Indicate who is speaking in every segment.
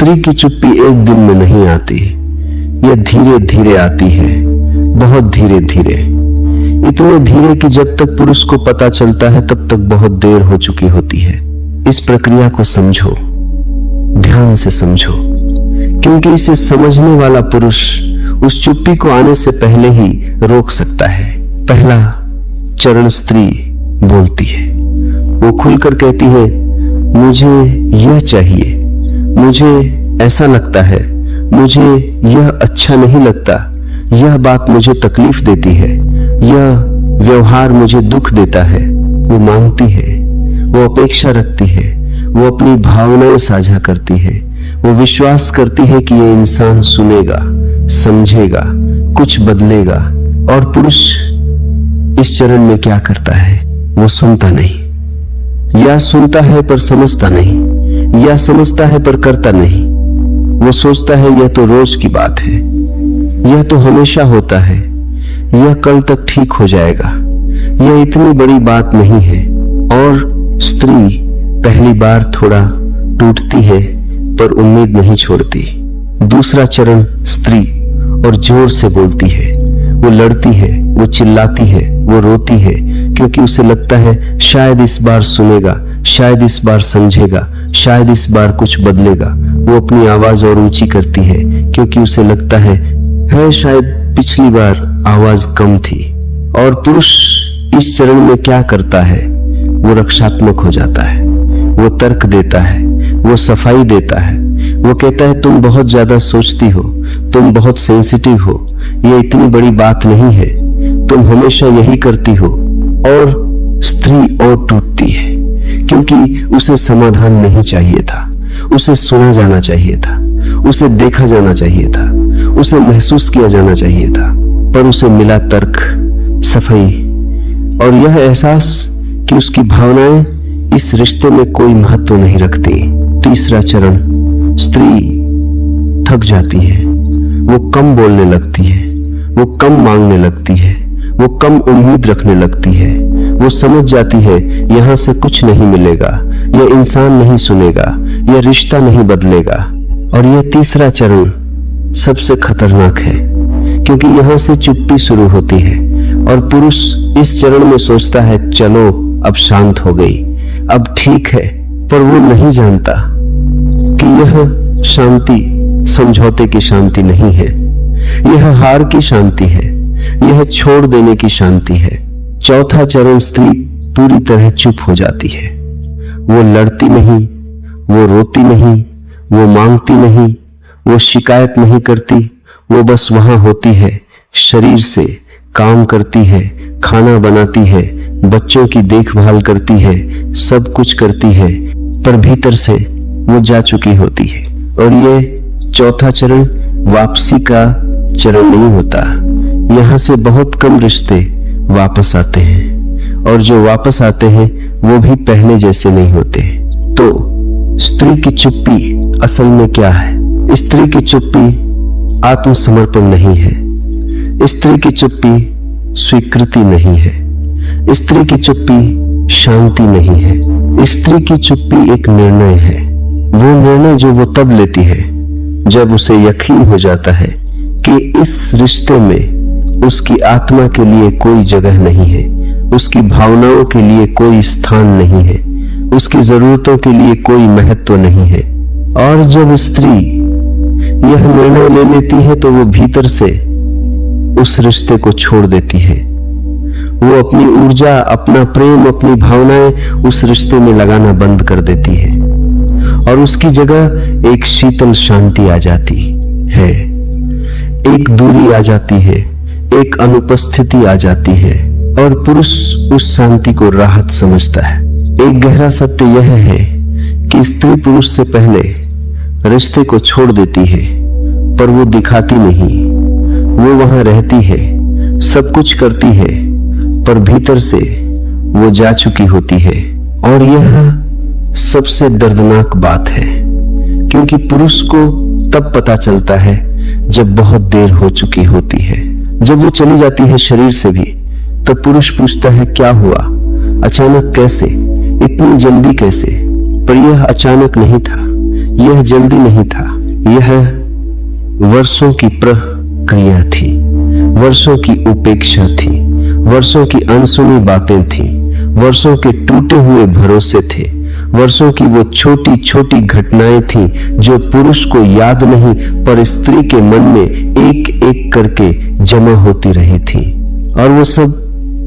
Speaker 1: स्त्री की चुप्पी एक दिन में नहीं आती, यह धीरे धीरे आती है, बहुत धीरे धीरे, इतने धीरे कि जब तक पुरुष को पता चलता है तब तक बहुत देर हो चुकी होती है। इस प्रक्रिया को समझो, ध्यान से समझो, क्योंकि इसे समझने वाला पुरुष उस चुप्पी को आने से पहले ही रोक सकता है। पहला चरण स्त्री बोलती है, वो खुलकर कहती है, मुझे यह चाहिए, मुझे ऐसा लगता है, मुझे यह अच्छा नहीं लगता, यह बात मुझे तकलीफ देती है, यह व्यवहार मुझे दुख देता है। वो मांगती है, वो अपेक्षा रखती है, वो अपनी भावनाएं साझा करती है, वो विश्वास करती है कि यह इंसान सुनेगा, समझेगा, कुछ बदलेगा। और पुरुष इस चरण में क्या करता है? वो सुनता नहीं, या सुनता है पर समझता नहीं, या समझता है पर करता नहीं। वो सोचता है यह तो रोज की बात है, यह तो हमेशा होता है, यह कल तक ठीक हो जाएगा, यह इतनी बड़ी बात नहीं है। और स्त्री पहली बार थोड़ा टूटती है पर उम्मीद नहीं छोड़ती। दूसरा चरण स्त्री और जोर से बोलती है, वो लड़ती है, वो चिल्लाती है, वो रोती है, क्योंकि उसे लगता है शायद इस बार सुनेगा, शायद इस बार समझेगा, शायद इस बार कुछ बदलेगा। वो अपनी आवाज और ऊंची करती है, क्योंकि उसे लगता है शायद पिछली बार आवाज कम थी। और पुरुष इस चरण में क्या करता है? वो रक्षात्मक हो जाता है, वो तर्क देता है, वो सफाई देता है, वो कहता है तुम बहुत ज्यादा सोचती हो, तुम बहुत सेंसिटिव हो, ये इतनी बड़ी बात नहीं है, तुम हमेशा यही करती हो। और स्त्री और टूटती है, क्योंकि उसे समाधान नहीं चाहिए था, उसे सुना जाना चाहिए था, उसे देखा जाना चाहिए था, उसे महसूस किया जाना चाहिए था, पर उसे मिला तर्क, सफाई और यह एहसास कि उसकी भावनाएं इस रिश्ते में कोई महत्व नहीं रखती। तीसरा चरण स्त्री थक जाती है, वो कम बोलने लगती है, वो कम मांगने लगती है, वो कम उम्मीद रखने लगती है। वो समझ जाती है यहां से कुछ नहीं मिलेगा, यह इंसान नहीं सुनेगा, यह रिश्ता नहीं बदलेगा। और यह तीसरा चरण सबसे खतरनाक है, क्योंकि यहां से चुप्पी शुरू होती है और पुरुष इस चरण में सोचता है चलो अब शांत हो गई, अब ठीक है। पर वो नहीं जानता कि यह शांति समझौते की शांति नहीं है, यह हार की शांति है, यह छोड़ देने की शांति है। चौथा चरण स्त्री पूरी तरह चुप हो जाती है, वो लड़ती नहीं, वो रोती नहीं, वो मांगती नहीं, वो शिकायत नहीं करती, वो बस वहां होती है, शरीर से काम करती है, खाना बनाती है, बच्चों की देखभाल करती है, सब कुछ करती है, पर भीतर से वो जा चुकी होती है। और ये चौथा चरण वापसी का चरण नहीं होता, यहां से बहुत कम रिश्ते वापस आते हैं, और जो वापस आते हैं वो भी पहले जैसे नहीं होते। तो स्त्री की चुप्पी असल में क्या है? स्त्री की चुप्पी आत्मसमर्पण नहीं है, स्त्री की चुप्पी स्वीकृति नहीं है, स्त्री की चुप्पी शांति नहीं है। स्त्री की चुप्पी एक निर्णय है, वो निर्णय जो वो तब लेती है जब उसे यकीन हो जाता है कि इस रिश्ते में उसकी आत्मा के लिए कोई जगह नहीं है, उसकी भावनाओं के लिए कोई स्थान नहीं है, उसकी जरूरतों के लिए कोई महत्व नहीं है। और जब स्त्री यह निर्णय ले लेती है तो वो भीतर से उस रिश्ते को छोड़ देती है, वो अपनी ऊर्जा, अपना प्रेम, अपनी भावनाएं उस रिश्ते में लगाना बंद कर देती है, और उसकी जगह एक शीतल शांति आ जाती है, एक दूरी आ जाती है, एक अनुपस्थिति आ जाती है। और पुरुष उस शांति को राहत समझता है। एक गहरा सत्य यह है कि स्त्री पुरुष से पहले रिश्ते को छोड़ देती है, पर वो दिखाती नहीं, वो वहां रहती है, सब कुछ करती है, पर भीतर से वो जा चुकी होती है। और यह सबसे दर्दनाक बात है, क्योंकि पुरुष को तब पता चलता है जब बहुत देर हो चुकी होती है। जब वो चली जाती है शरीर से भी, तब पुरुष पूछता है क्या हुआ, अचानक कैसे, इतनी जल्दी कैसे? पर यह अचानक नहीं था, यह जल्दी नहीं था, यह वर्षों की प्रक्रिया थी, वर्षों की उपेक्षा थी, वर्षों की अनसुनी बातें थी, वर्षों के टूटे हुए भरोसे थे, वर्षों की वो छोटी छोटी घटनाएं थी जो पुरुष को याद नहीं पर स्त्री के मन में एक एक करके जमा होती रही थी। और वो सब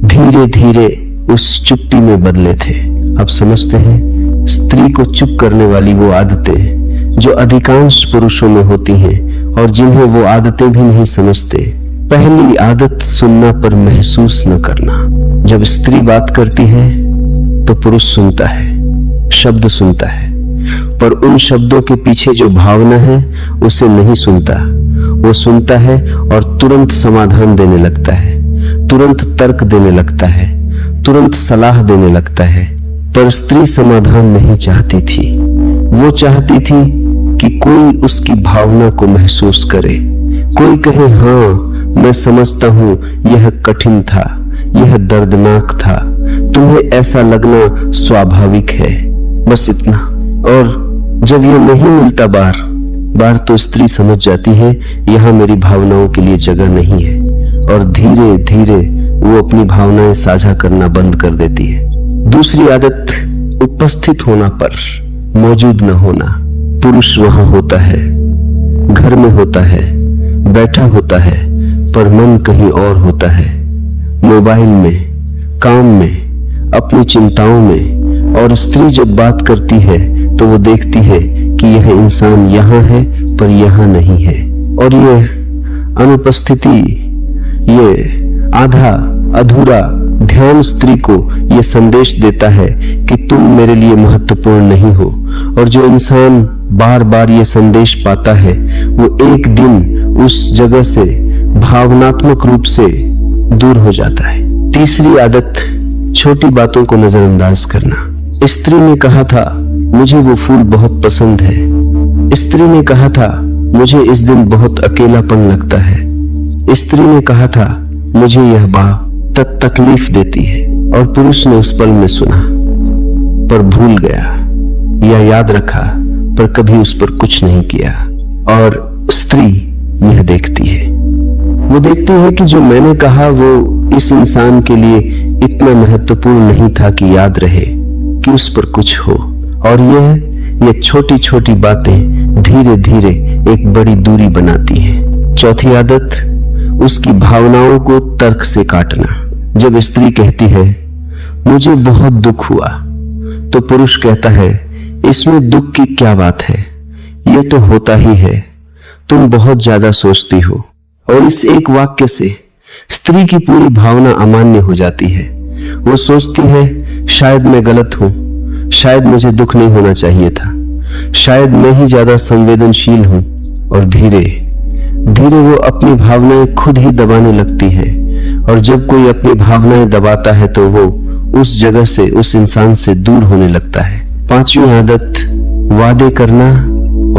Speaker 1: धीरे धीरे उस चुप्पी में बदले थे। अब समझते हैं स्त्री को चुप करने वाली वो आदतें जो अधिकांश पुरुषों में होती हैं और जिन्हें वो आदतें भी नहीं समझते। पहली आदत, सुनना पर महसूस न करना। जब स्त्री बात करती है तो पुरुष सुनता है, शब्द सुनता है, पर उन शब्दों के पीछे जो भावना है उसे नहीं सुनता। वो सुनता है और तुरंत समाधान देने लगता है, तुरंत तर्क देने लगता है, तुरंत सलाह देने लगता है। पर स्त्री समाधान नहीं चाहती थी। वो चाहती थी कि कोई उसकी भावना को महसूस करे, कोई कहे हाँ मैं समझता हूं यह कठिन था, यह दर्दनाक था, तुम्हें ऐसा लगना स्वाभाविक है, बस इतना। और जब यह नहीं मिलता बार बार तो स्त्री समझ जाती है यहां मेरी भावनाओं के लिए जगह नहीं है और धीरे धीरे वो अपनी भावनाएं साझा करना बंद कर देती है। दूसरी आदत, उपस्थित होना पर मौजूद न होना। पुरुष वहां होता है, घर में होता है, बैठा होता है, पर मन कहीं और होता है, मोबाइल में, काम में, अपनी चिंताओं में। और स्त्री जब बात करती है तो वो देखती है कि यह इंसान यहां है पर यहां नहीं है। और यह अनुपस्थिति, ये आधा अधूरा ध्यान स्त्री को यह संदेश देता है कि तुम मेरे लिए महत्वपूर्ण नहीं हो। और जो इंसान बार बार ये संदेश पाता है वो एक दिन उस जगह से भावनात्मक रूप से दूर हो जाता है। तीसरी आदत, छोटी बातों को नजरअंदाज करना। स्त्री ने कहा था मुझे वो फूल बहुत पसंद है। स्त्री ने कहा था मुझे इस दिन बहुत अकेलापन लगता है। स्त्री ने कहा था मुझे यह बात तकलीफ देती है। और पुरुष ने उस पल में सुना पर भूल गया या याद रखा पर कभी उस पर कुछ नहीं किया। और स्त्री यह देखती है, वो देखती है कि जो मैंने कहा वो इस इंसान के लिए इतना महत्वपूर्ण नहीं था कि याद रहे, कि उस पर कुछ हो। और यह छोटी छोटी बातें धीरे धीरे एक बड़ी दूरी बनाती हैं। चौथी आदत, उसकी भावनाओं को तर्क से काटना। जब स्त्री कहती है मुझे बहुत दुख हुआ तो पुरुष कहता है इसमें दुख की क्या बात है, ये तो होता ही है, तुम बहुत ज्यादा सोचती हो। और इस एक वाक्य से स्त्री की पूरी भावना अमान्य हो जाती है। वो सोचती है शायद मैं गलत हूं, शायद मुझे दुख नहीं होना चाहिए था, शायद मैं ही ज्यादा संवेदनशील हूं। और धीरे धीरे वो अपनी भावनाएं खुद ही दबाने लगती है। और जब कोई अपनी भावनाएं दबाता है तो वो उस जगह से, उस इंसान से दूर होने लगता है। पांचवी आदत, वादे करना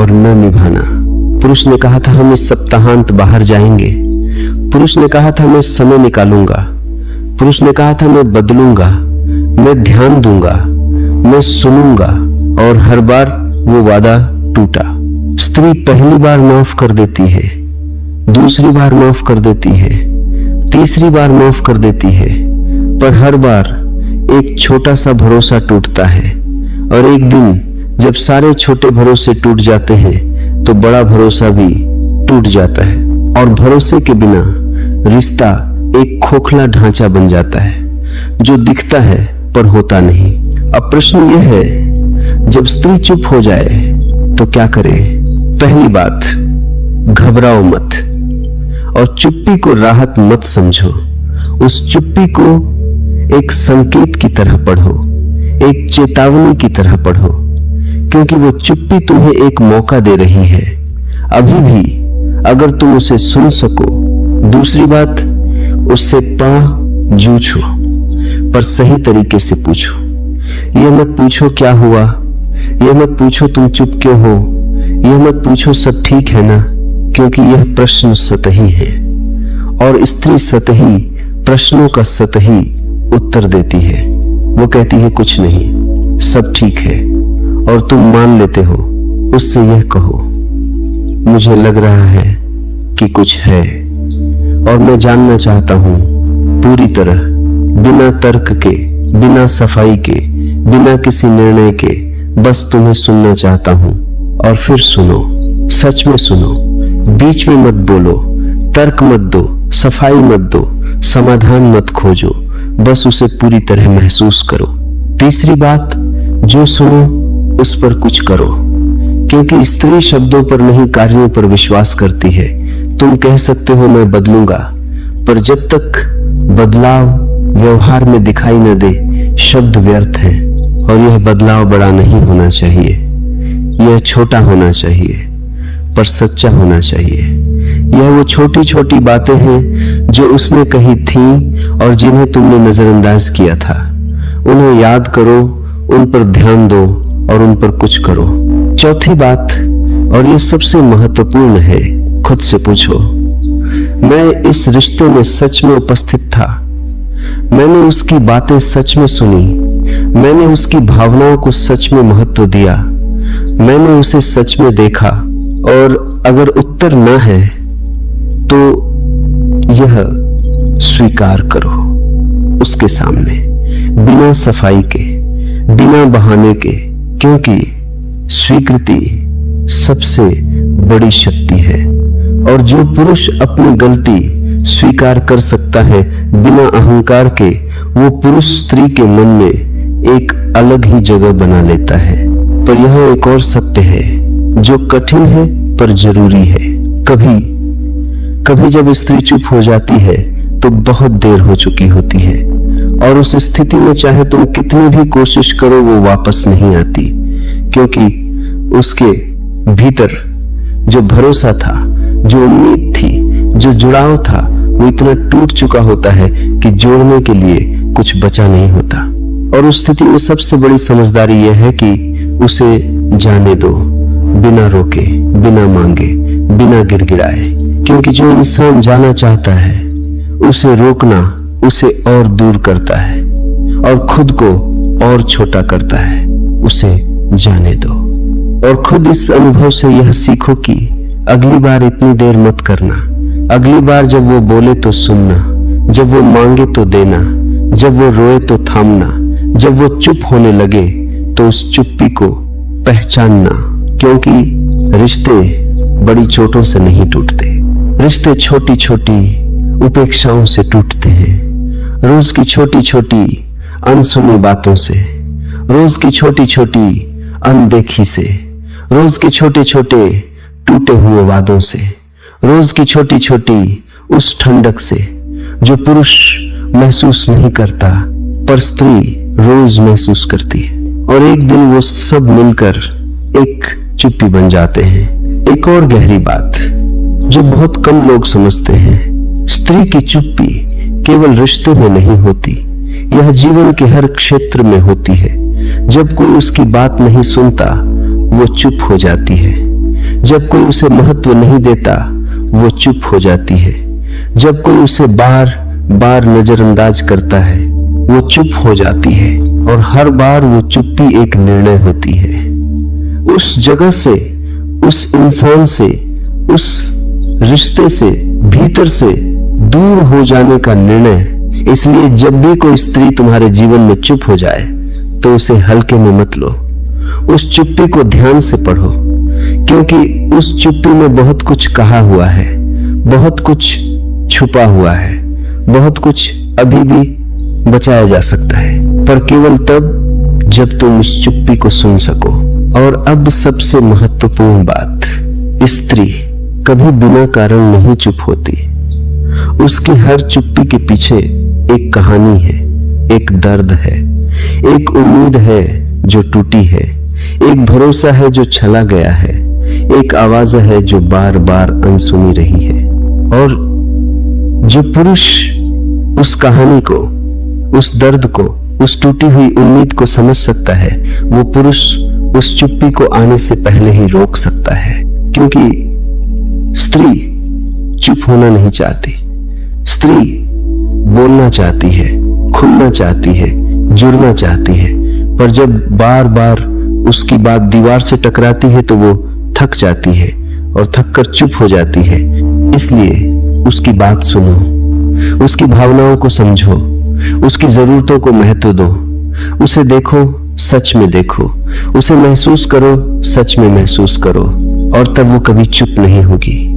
Speaker 1: और न निभाना। पुरुष ने कहा था हम इस सप्ताहांत बाहर जाएंगे। पुरुष ने कहा था मैं समय निकालूंगा। पुरुष ने कहा था मैं बदलूंगा, मैं ध्यान दूंगा, मैं सुनूंगा। और हर बार वो वादा टूटा। स्त्री पहली बार माफ कर देती है, दूसरी बार माफ कर देती है, तीसरी बार माफ कर देती है, पर हर बार एक छोटा सा भरोसा टूटता है। और एक दिन जब सारे छोटे भरोसे टूट जाते हैं तो बड़ा भरोसा भी टूट जाता है। और भरोसे के बिना रिश्ता एक खोखला ढांचा बन जाता है जो दिखता है पर होता नहीं। अब प्रश्न यह है जब स्त्री चुप हो जाए तो क्या करे। पहली बात, घबराओ मत और चुप्पी को राहत मत समझो। उस चुप्पी को एक संकेत की तरह पढ़ो, एक चेतावनी की तरह पढ़ो, क्योंकि वो चुप्पी तुम्हें एक मौका दे रही है अभी भी, अगर तुम उसे सुन सको। दूसरी बात, उससे जूझो पर सही तरीके से पूछो। यह मत पूछो क्या हुआ, यह मत पूछो तुम चुप क्यों हो, यह मत पूछो सब ठीक है ना, क्योंकि यह प्रश्न सतही है और स्त्री सतही प्रश्नों का सतही उत्तर देती है। वो कहती है कुछ नहीं, सब ठीक है, और तुम मान लेते हो। उससे यह कहो मुझे लग रहा है कि कुछ है और मैं जानना चाहता हूं पूरी तरह, बिना तर्क के, बिना सफाई के, बिना किसी निर्णय के। बस तुम्हें सुनना चाहता हूं और फिर सुनो, सच में सुनो, बीच में मत बोलो, तर्क मत दो, सफाई मत दो, समाधान मत खोजो, बस उसे पूरी तरह महसूस करो। तीसरी बात, जो सुनो उस पर कुछ करो, क्योंकि स्त्री शब्दों पर नहीं कार्यों पर विश्वास करती है। तुम कह सकते हो मैं बदलूंगा, पर जब तक बदलाव व्यवहार में दिखाई न दे, शब्द व्यर्थ हैं। और यह बदलाव बड़ा नहीं होना चाहिए, यह छोटा होना चाहिए, पर सच्चा होना चाहिए। यह वो छोटी छोटी बातें हैं जो उसने कही थीं और जिन्हें तुमने नजरअंदाज किया था। उन्हें याद करो, उन पर ध्यान दो और उन पर कुछ करो। चौथी बात, और यह सबसे महत्वपूर्ण है, खुद से पूछो, मैं इस रिश्ते में सच में उपस्थित था? मैंने उसकी बातें सच में सुनी? मैंने उसकी भावनाओं को सच में महत्व दिया? मैंने उसे सच में देखा? और अगर उत्तर ना है तो यह स्वीकार करो उसके सामने, बिना सफाई के, बिना बहाने के, क्योंकि स्वीकृति सबसे बड़ी शक्ति है। और जो पुरुष अपनी गलती स्वीकार कर सकता है बिना अहंकार के, वो पुरुष स्त्री के मन में एक अलग ही जगह बना लेता है। पर यह एक और सत्य है जो कठिन है पर जरूरी है। कभी कभी जब स्त्री चुप हो जाती है तो बहुत देर हो चुकी होती है, और उस स्थिति में चाहे तुम कितनी भी कोशिश करो वो वापस नहीं आती, क्योंकि उसके भीतर जो भरोसा था, जो उम्मीद थी, जो जुड़ाव था, वो इतना टूट चुका होता है कि जोड़ने के लिए कुछ बचा नहीं होता। और उस स्थिति में सबसे बड़ी समझदारी यह है कि उसे जाने दो, बिना रोके, बिना मांगे, बिना गिड़गिड़ाए, क्योंकि जो इंसान जाना चाहता है उसे रोकना उसे और दूर करता है और खुद को और छोटा करता है। उसे जाने दो और खुद इस अनुभव से यह सीखो कि अगली बार इतनी देर मत करना। अगली बार जब वो बोले तो सुनना, जब वो मांगे तो देना, जब वो रोए तो थामना, जब वो चुप होने लगे तो उस चुप्पी को पहचानना, क्योंकि रिश्ते बड़ी चोटों से नहीं टूटते, रिश्ते छोटी छोटी उपेक्षाओं से टूटते हैं। रोज की छोटी छोटी अनसुनी बातों से, रोज की छोटी छोटी अनदेखी से, रोज के छोटे छोटे टूटे हुए वादों से, रोज की छोटी छोटी उस ठंडक से जो पुरुष महसूस नहीं करता पर स्त्री रोज महसूस करती है। और एक दिन वो सब मिलकर एक चुप्पी बन जाते हैं। एक और गहरी बात जो बहुत कम लोग समझते हैं, स्त्री की चुप्पी केवल रिश्ते में नहीं होती, यह जीवन के हर क्षेत्र में होती है। जब कोई उसकी बात नहीं सुनता वो चुप हो जाती है, जब कोई उसे महत्व नहीं देता वो चुप हो जाती है, जब कोई उसे बार बार नजरअंदाज करता है वो चुप हो जाती है, और हर बार वो चुप्पी एक निर्णय होती है। उस जगह से, उस इंसान से, उस रिश्ते से, भीतर से दूर हो जाने का निर्णय। इसलिए जब भी कोई स्त्री तुम्हारे जीवन में चुप हो जाए तो उसे हल्के में मत लो, उस चुप्पी को ध्यान से पढ़ो, क्योंकि उस चुप्पी में बहुत कुछ कहा हुआ है, बहुत कुछ छुपा हुआ है, बहुत कुछ अभी भी बचाया जा सकता है, पर केवल तब जब तुम उस चुप्पी को सुन सको। और अब सबसे महत्वपूर्ण बात, स्त्री कभी बिना कारण नहीं चुप होती। उसकी हर चुप्पी के पीछे एक कहानी है, एक दर्द है, एक उम्मीद है जो टूटी है, एक भरोसा है जो छला गया है, एक आवाज है जो बार बार अनसुनी रही है। और जो पुरुष उस कहानी को, उस दर्द को, उस टूटी हुई उम्मीद को समझ सकता है, वो पुरुष उस चुप्पी को आने से पहले ही रोक सकता है। क्योंकि स्त्री चुप होना नहीं चाहती, स्त्री बोलना चाहती है, खुलना चाहती है, जुड़ना चाहती है, पर जब बार बार उसकी बात दीवार से टकराती है तो वो थक जाती है, और थककर चुप हो जाती है। इसलिए उसकी बात सुनो, उसकी भावनाओं को समझो, उसकी जरूरतों को महत्व दो, उसे देखो, सच में देखो, उसे महसूस करो, सच में महसूस करो, और तब वो कभी चुप नहीं होगी।